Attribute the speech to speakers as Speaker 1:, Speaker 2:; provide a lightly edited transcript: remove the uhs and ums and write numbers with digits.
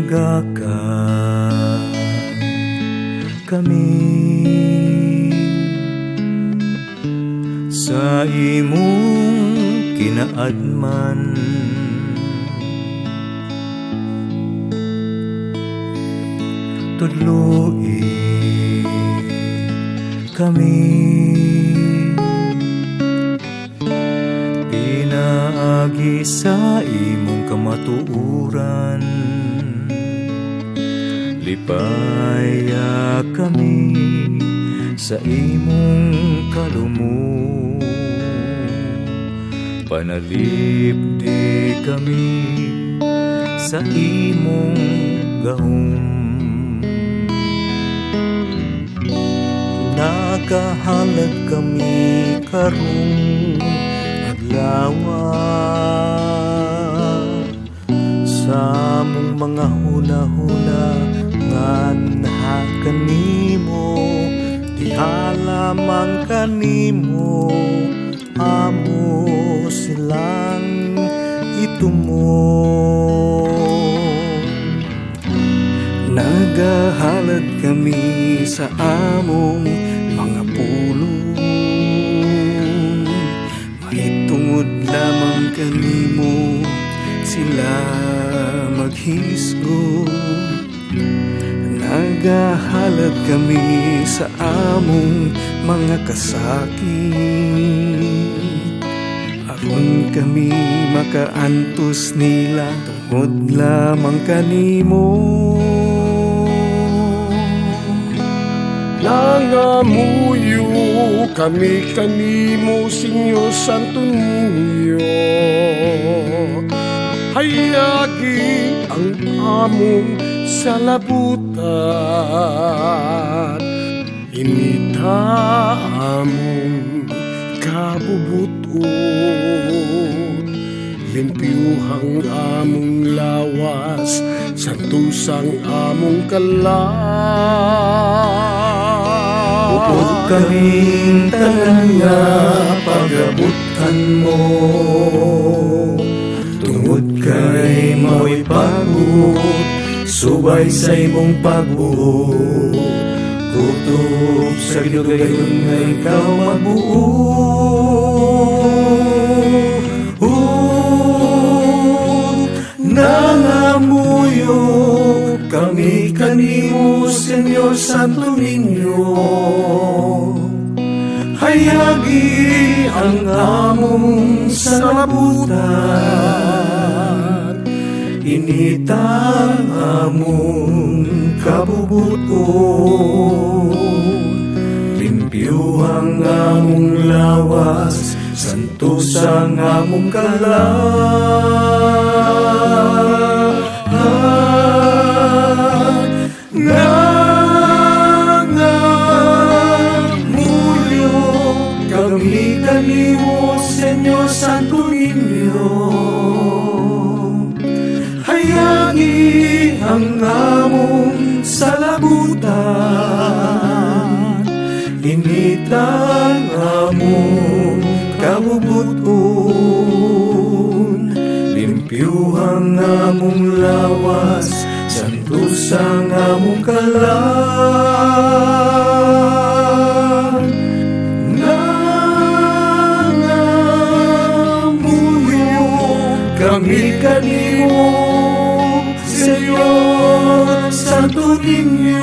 Speaker 1: nagaka kami sa imong kinaadman. Tudloi kami pinaagi sa imong kamatuuran. Lipaya kami sa imong kalumo. Panalipdi kami sa imong gahom. Nagahalag kami karong adlaw sa among mga hula-hula nga naha kanimo. Diha lamang kanimo amo silang itumo. Nagahalad kami sa among mga pulong, mahitungod lamang kanimo sila maghisgo. Nagahalad kami sa among mga kasakit, aron kami makaantos nila tungod lamang kanimo.
Speaker 2: Nangamuyo kami kanimo, Senyor Santo Niño. Hayagi ang among salabutan, inita among kabubuton. Limpyuhang among lawas, santusang among kalan.
Speaker 1: Bukod kaming tanan nga pagabutan mo, tungod kay mo'y pagbuot, subay sa imong pagbuot. Kutob sa ginugayon nga ikaw magbuot. Nangamuyo kami kanimo, Senyor Santo Niño. Hayagi ang among salabutan, initang among kabubuton. Limpyo ang among lawas, santos ang among kalan. Nangamuyo kami kanimo, Senyor Santo Niño. Hayagi ang among salabutan, initang among kabubuton. Limpyo ang among lawas, santos ang among kalan. Nangamuyo kami kanimo, Senyor Santo Niño.